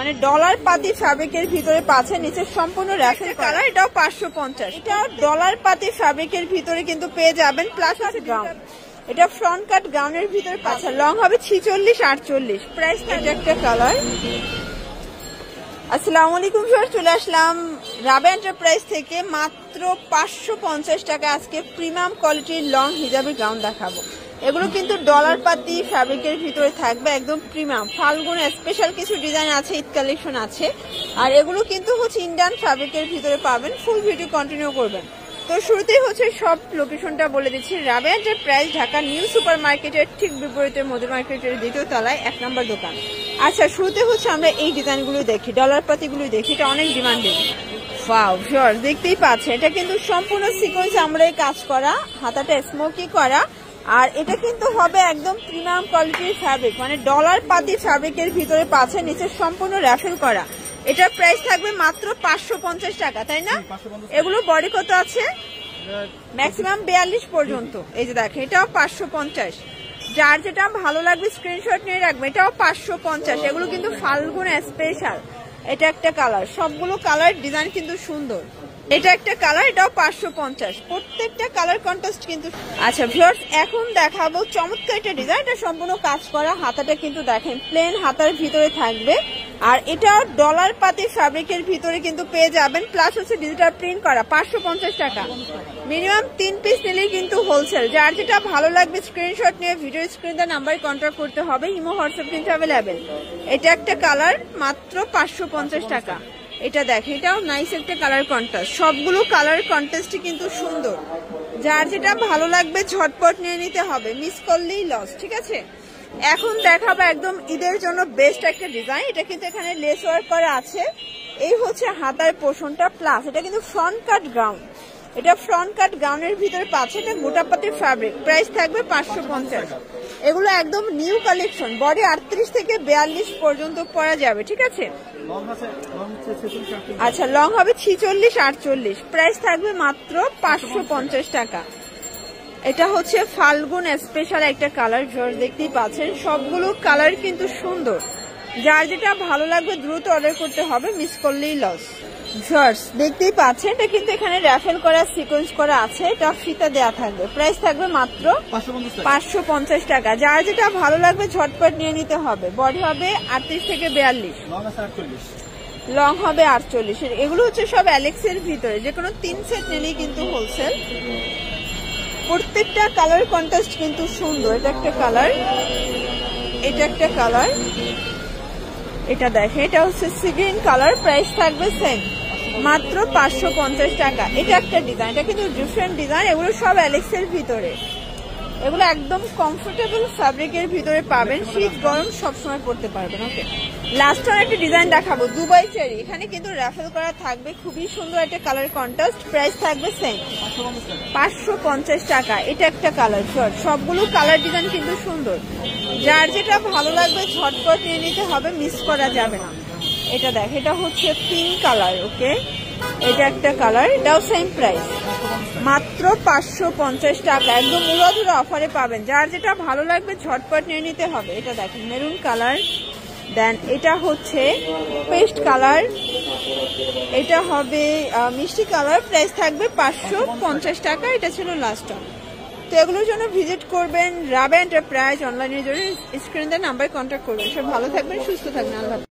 মানে ডলার পাতি ফ্যাব্রিকের ভিতরে পাচ্ছে, নিচে সম্পূর্ণ র্যাফেল কালার, এটাও 550। এটাও ডলার পাতি ফ্যাব্রিকের ভিতরে কিন্তু পেয়ে যাবেন, প্লাস আছে গাউন। এটা ফ্রন্ট কাট গাউনের ভিতরে পাচ্ছে, লং হবে 46-48। প্রাইস থাকবে একটা কালার। আসসালামু আলাইকুম স্যার, চলে আসলাম রাবেয়া এন্টারপ্রাইজ থেকে। মাত্র 550 টাকা আজকে প্রিমিয়াম কোয়ালিটির লং হিজাবের গাউন দেখাবো। এগুলো কিন্তু ডলার পাতি ফ্যাব্রিকের ভিতরে থাকবে, একদম প্রিমিয়াম। ফাল্গুন স্পেশাল কিছু ডিজাইন আছে, ঈদ কালেকশন আছে, আর এগুলো কিন্তু হচ্ছে ইন্ডিয়ান ফ্যাব্রিকের ভিতরে পাবেন। ফুল ভিডিও কন্টিনিউ করবেন। তো শুরুতেই হচ্ছে সব লোকেশনটা বলে দিচ্ছি। Rabeya enterprise Dhaka new super মার্কেটের ঠিক বিপরীতে মধু মার্কেটের দ্বিতীয় তলায় 1 নম্বর দোকান। আচ্ছা, শুরুতে হচ্ছে আমরা এই ডিজাইনগুলো দেখি, ডলার পাতিগুলো দেখি। এটা অনেক ডিমান্ডিং। ওয়াও ভিউয়ার্স, দেখতেই পাচ্ছেন এটা কিন্তু সম্পূর্ণ সিকোয়েন্স আমরা কাজ করা, হাতাটা স্মোকি করা, আর এটা কিন্তু হবে একদম প্রিমিয়াম কোয়ালিটির ফ্যাব্রিক, মানে ডলার পাতি ফ্যাব্রিকের ভিতরে পাচ্ছে, নিচে সম্পূর্ণ র্যাফেল করা। এটার প্রাইস থাকবে মাত্র 550 টাকা, তাই না? এগুলো বডি কত আছে? ম্যাক্সিমাম 42 পর্যন্ত। এই যে দেখেন, এটাও 550। যার যেটা ভালো লাগবে স্ক্রিনশট নিয়ে রাখবে। এটাও 550। এগুলো কিন্তু ফাল্গুন স্পেশাল। এটা একটা কালার, সবগুলো কালার ডিজাইন কিন্তু সুন্দর। এটা একটা কালার, এটাও 550। প্রত্যেকটা কালার কন্ট্রাস্ট কিন্তু। আচ্ছা ভিউয়ার্স, এখন দেখাবো চমৎকার একটা ডিজাইন। এটা সম্পূর্ণ কাজ করা, হাতাটা কিন্তু দেখেন প্লেন হাতার ভিতরে থাকবে, আর এটা ডলার পাতি ফ্যাব্রিকের ভিতরে কিন্তু পেয়ে যাবেন, প্লাস হচ্ছে ডিজিটাল প্রিন্ট করা। 550 টাকা। মিনিমাম 3 পিস নিলেই কিন্তু হোলসেল। যার যেটা ভালো লাগবে স্ক্রিনশট নিয়ে ভিডিও স্ক্রিনে নাম্বারে কন্ট্যাক্ট করতে হবে। ইমো হোয়াটসঅ্যাপ কিন্তু অ্যাভেলেবেল। এটা একটা কালার, মাত্র 550 টাকা। এটা দেখেন, এটাও নাইস একটা কালার কন্ট্রাস্ট। সবগুলো কালার কন্ট্রাস্টই কিন্তু সুন্দর। যার যেটা ভালো লাগবে ঝটপট নিয়ে নিতে হবে, মিস করলেই লস। ঠিক আছে, এখন দেখাবো একদম ঈদের জন্য বেস্ট একটা ডিজাইন। এটা কিন্তু এখানে লেস ওয়ার্ক করা আছে। এই হচ্ছে হাতার পোর্শনটা, প্লাস এটা কিন্তু ফ্রন্ট কাট গাউন। এটা ফ্রন্ট কাট গাউনের ভিতরে পাচ্ছে, এটা গোটাপাতি ফ্যাব্রিক। প্রাইস থাকবে 550। এগুলো একদম নিউ কালেকশন, বডি 38 থেকে 42 পর্যন্ত পরা যাবে। ঠিক আছে, আচ্ছা লং হবে 46-48। প্রাইস থাকবে মাত্র 550 টাকা। এটা হচ্ছে ফাল্গুন স্পেশাল একটা কালার, দেখতেই পাচ্ছেন সবগুলো কালার কিন্তু সুন্দর। যার যেটা ভালো লাগবে দ্রুত অর্ডার করতে হবে, মিস করলেই লস। ভিউয়ার্স, দেখতেই পাচ্ছেন এটা কিন্তু এখানে র্যাফেল করা, সিকোয়েন্স করা আছে, এটা ফিতা দেওয়া থাকবে। প্রাইস থাকবে মাত্র 550 টাকা। যার যেটা ভালো লাগবে ঝটপট নিয়ে নিতে হবে। বডি হবে 38 থেকে 42, লং হবে 48। এগুলো হচ্ছে সব অ্যালেক্সের ভিতরে, যে কোনো 3 সেট নিলেই কিন্তু হোলসেল। প্রত্যেকটা কালার কন্ট্রাস্ট কিন্তু সুন্দর। এটা একটা কালার, এটা একটা কালার, এটা দেখে, এটা হচ্ছে সি গ্রিন কালার। প্রাইস থাকবে সেম, মাত্র 550 টাকা। এটা একটা ডিজাইন, এটা কিন্তু ডিফারেন্ট ডিজাইন। এগুলো সব অ্যালেক্সের ভিতরে, এগুলো একদম কমফোর্টেবল ফ্যাব্রিকের ভিতরে পাবেন, শীত গরম সবসময় পরতে পারবেন। ওকে, লাস্ট আর একটা ডিজাইন দেখাবো, দুবাই চেরি। এখানে কিন্তু র্যাফেল করা থাকবে, খুবই সুন্দর একটা কালার কন্ট্রাস্ট। প্রাইস থাকবে সেম, 550 টাকা। এটা একটা কালার, সবগুলো কালার ডিজাইন কিন্তু সুন্দর। যার যেটা ভালো লাগবে ঝটপট নিয়ে নিতে হবে, মিস করা যাবে না। এটা দেখ, এটা হচ্ছে পিঙ্ক কালার। ওকে, এটা একটা কালার, এটাও সেম প্রাইস, মাত্র 550 টাকা। একদম উড়াধুরা অফারে পাবেন। যার যেটা ভালো লাগবে ঝটপট নিয়ে নিতে হবে। এটা দেখেন মেরুন কালার, দেন এটা হচ্ছে পেস্ট কালার, এটা হবে মিষ্টি কালার। প্রাইস থাকবে 550 টাকা। এটা ছিল লাস্ট টাইম। তো এগুলোর জন্য ভিজিট করবেন রাবেয়া এন্টারপ্রাইজ। অনলাইনের জন্য স্ক্রিনে নাম্বারে কন্ট্যাক্ট করবেন। সব ভালো থাকবেন, সুস্থ থাকবেন। আল্লাহ।